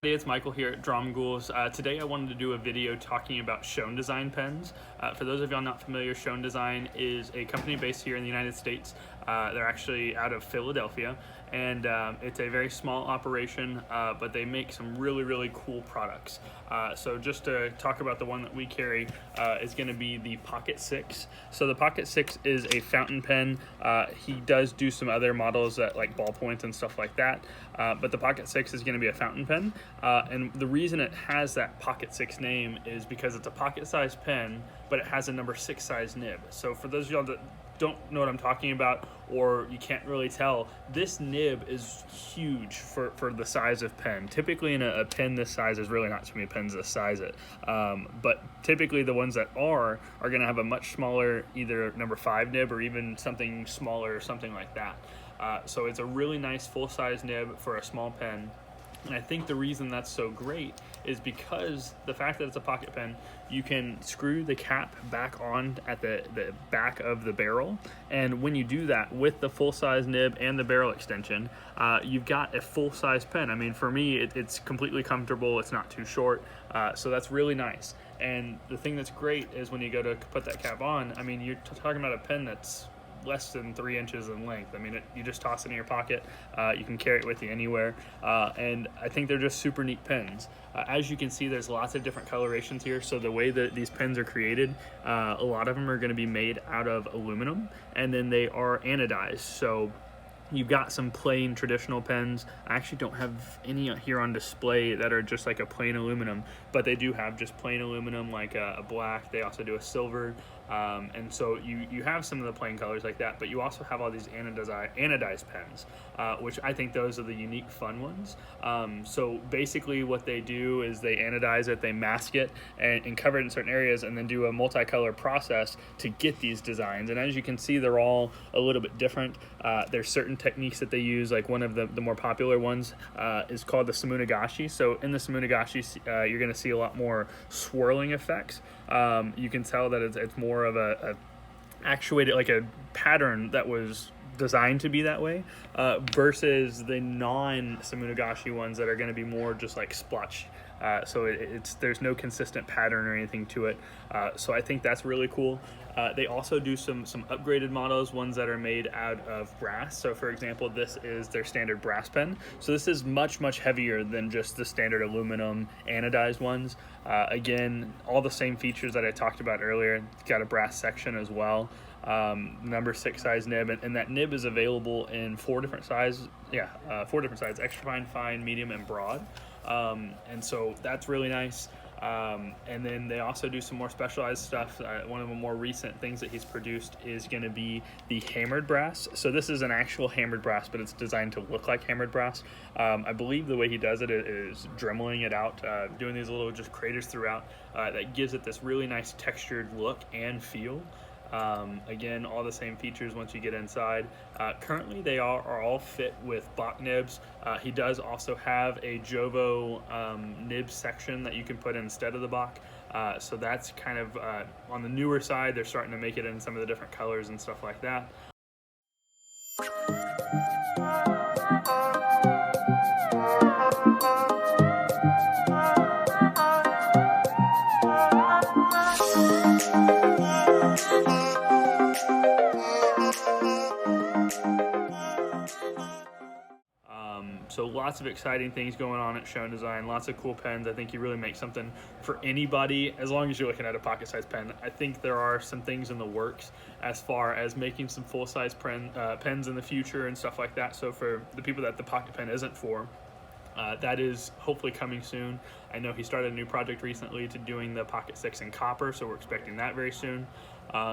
Hey, it's Michael here at Dromgoole. Today I wanted to do a video talking about Schon Design pens. For those of y'all not familiar, Schon Design is a company based here in the United States. They're actually out of Philadelphia, and it's a very small operation, but they make some really cool products. So just to talk about the one that we carry is going to be the Pocket 6. So the Pocket 6 is a fountain pen. He does do some other models that like ballpoint and stuff like that, but the Pocket 6 is going to be a fountain pen. And the reason it has that Pocket 6 name is because it's a pocket-sized pen, but it has a number 6 size nib. So for those of y'all that don't know what I'm talking about, or you can't really tell, this nib is huge for the size of pen. Typically in a pen this size, there's really not too many pens this size but typically the ones that are going to have a much smaller, either number 5 nib or even something smaller or something like that. So it's a really nice full-size nib for a small pen. And I think the reason that's so great is because the fact that it's a pocket pen, you can screw the cap back on at the back of the barrel. And when you do that with the full-size nib and the barrel extension, you've got a full-size pen. I mean, for me, it's completely comfortable. It's not too short. So that's really nice. And the thing that's great is when you go to put that cap on, I mean, you're talking about a pen that's less than 3 inches in length. I mean, you just toss it in your pocket. You can carry it with you anywhere. And I think they're just super neat pens. As you can see, there's lots of different colorations here. So the way that these pens are created, a lot of them are going to be made out of aluminum, and then they are anodized. So you've got some plain traditional pens. I actually don't have any here on display that are just like a plain aluminum, but they do have just plain aluminum, like a black. They also do a silver. And so you have some of the plain colors like that, but you also have all these anodized pens, which I think those are the unique fun ones. So basically what they do is they anodize it, they mask it and cover it in certain areas, and then do a multicolor process to get these designs. And as you can see, they're all a little bit different. There's certain techniques that they use, like one of the more popular ones is called the Simone Agassi. So in the Simone Agassi, you're going to see a lot more swirling effects. You can tell that it's more of a actuated, like a pattern that was designed to be that way, versus the non-Simone Agassi ones that are going to be more just like splotch. So there's no consistent pattern or anything to it. So I think that's really cool. They also do some upgraded models, ones that are made out of brass. So for example, this is their standard brass pen. So this is much heavier than just the standard aluminum anodized ones. Again, all the same features that I talked about earlier. It's got a brass section as well. Number 6 size nib, and that nib is available in 4 different sizes. 4 different sizes: extra fine, medium, and broad. And so that's really nice. And then they also do some more specialized stuff. One of the more recent things that he's produced is going to be the hammered brass. So this is an actual hammered brass, but it's designed to look like hammered brass. I believe the way he does it is dremeling it out, doing these little just craters throughout. That gives it this really nice textured look and feel. Again, all the same features once you get inside. Currently they are all fit with Bach nibs. He does also have a Jovo nib section that you can put instead of the Bach. So that's kind of on the newer side. They're starting to make it in some of the different colors and stuff like that. So lots of exciting things going on at Schon Design, lots of cool pens. I think you really make something for anybody as long as you're looking at a pocket-sized pen. I think there are some things in the works as far as making some full-size pens in the future and stuff like that. So for the people that the pocket pen isn't for, that is hopefully coming soon. I know he started a new project recently to doing the Pocket 6 in copper, so we're expecting that very soon.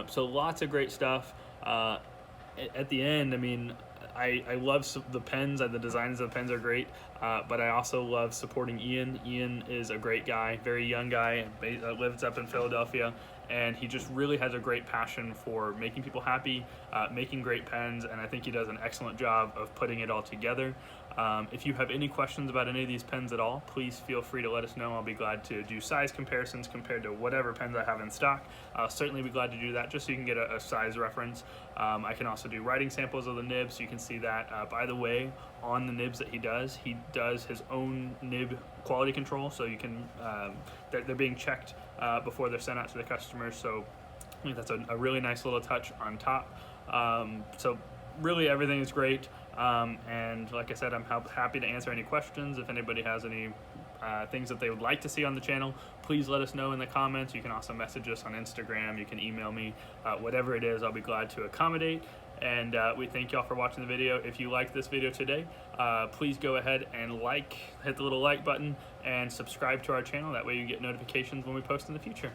So lots of great stuff. At the end, I mean, I love the pens, and the designs of the pens are great, but I also love supporting Ian. Ian is a great guy, very young guy, lives up in Philadelphia, and he just really has a great passion for making people happy, making great pens, and I think he does an excellent job of putting it all together. If you have any questions about any of these pens at all, please feel free to let us know. I'll be glad to do size comparisons compared to whatever pens I have in stock. I'll certainly be glad to do that just so you can get a size reference. I can also do writing samples of the nibs so you can see that. By the way, on the nibs that he does his own nib quality control, so you can they're being checked before they're sent out to the customers. So I think that's a really nice little touch on top. So really everything is great, and like I said, I'm happy to answer any questions. If anybody has any things that they would like to see on the channel, please let us know in the comments. You can also message us on Instagram, you can email me, whatever it is, I'll be glad to accommodate. And we thank y'all for watching the video. If you liked this video today, please go ahead and hit the little like button and subscribe to our channel. That way you get notifications when we post in the future.